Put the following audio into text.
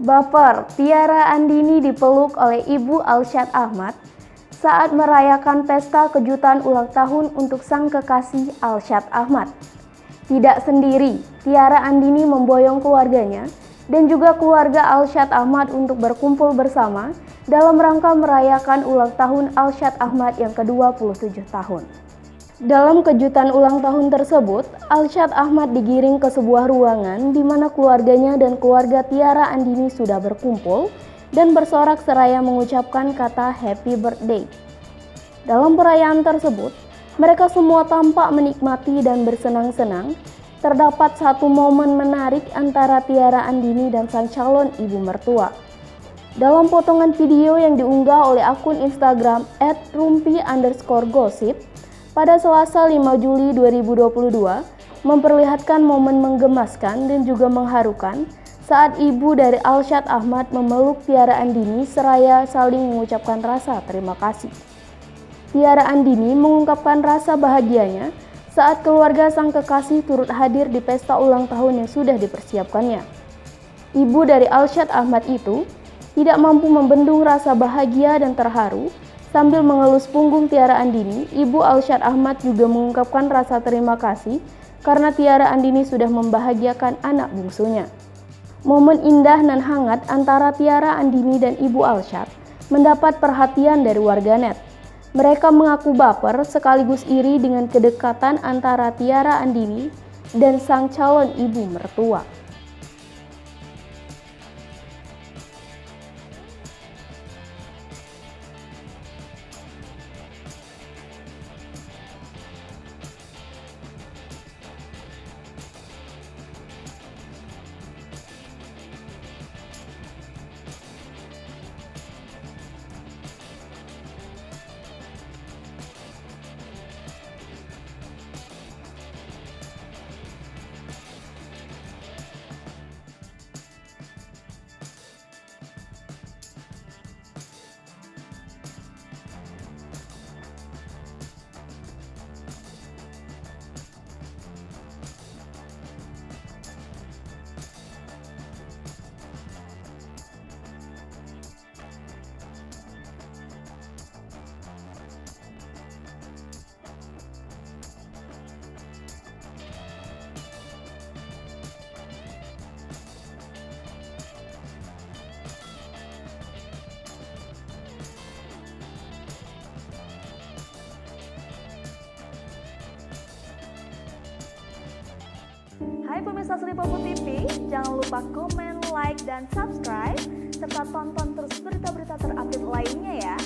Baper, Tiara Andini dipeluk oleh Ibu Alsyad Ahmad saat merayakan pesta kejutan ulang tahun untuk sang kekasih Alsyad Ahmad. Tidak sendiri, Tiara Andini memboyong keluarganya dan juga keluarga Alsyad Ahmad untuk berkumpul bersama dalam rangka merayakan ulang tahun Alsyad Ahmad yang ke-27 tahun. Dalam kejutan ulang tahun tersebut, Alsyad Ahmad digiring ke sebuah ruangan di mana keluarganya dan keluarga Tiara Andini sudah berkumpul dan bersorak seraya mengucapkan kata happy birthday. Dalam perayaan tersebut, mereka semua tampak menikmati dan bersenang-senang. Terdapat satu momen menarik antara Tiara Andini dan sang calon ibu mertua. Dalam potongan video yang diunggah oleh akun Instagram @rumpi_gossip, pada Selasa 5 Juli 2022, memperlihatkan momen menggemaskan dan juga mengharukan saat ibu dari Alsyad Ahmad memeluk Tiara Andini seraya saling mengucapkan rasa terima kasih. Tiara Andini mengungkapkan rasa bahagianya saat keluarga sang kekasih turut hadir di pesta ulang tahun yang sudah dipersiapkannya. Ibu dari Alsyad Ahmad itu tidak mampu membendung rasa bahagia dan terharu. Sambil mengelus punggung Tiara Andini, Ibu Alsyad Ahmad juga mengungkapkan rasa terima kasih karena Tiara Andini sudah membahagiakan anak bungsunya. Momen indah dan hangat antara Tiara Andini dan Ibu Alsyad mendapat perhatian dari warganet. Mereka mengaku baper sekaligus iri dengan kedekatan antara Tiara Andini dan sang calon ibu mertua. Hai pemirsa Sri Popo TV, jangan lupa komen, like, dan subscribe, serta tonton terus berita-berita terupdate lainnya ya.